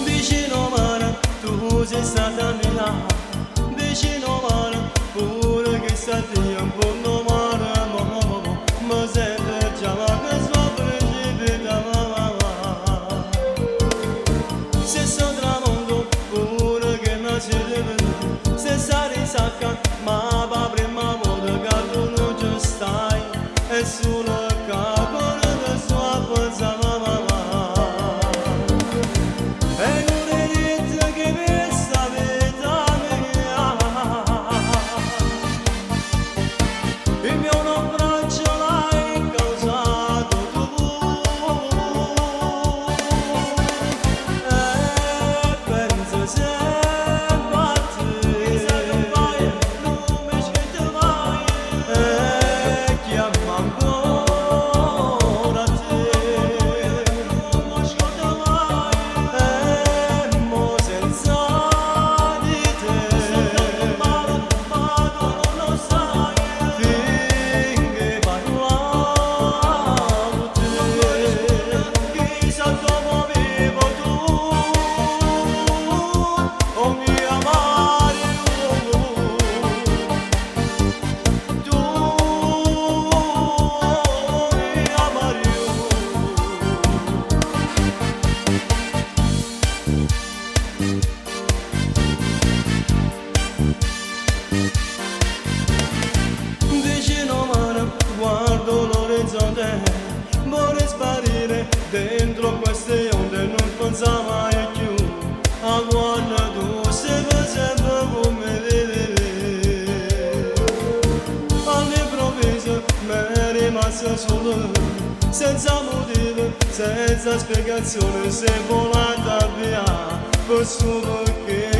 Vicino mare, tu sei stata mia, vicino mare, pure che stati un po' no mare, ma sempre chiama che sopra da mamma. Se sto tramondo, pure che nasce di me, se stai sacca, ma va prima volta che tu non ci stai, e sulla capo da sua forza mamma. Guardo l'orizzonte, vorrei sparire dentro queste onde, non pensa mai più a quando tu sei sempre come vedi. All'improvviso mi è rimasta solo, senza motivo, senza spiegazione, sei volata via, per solo che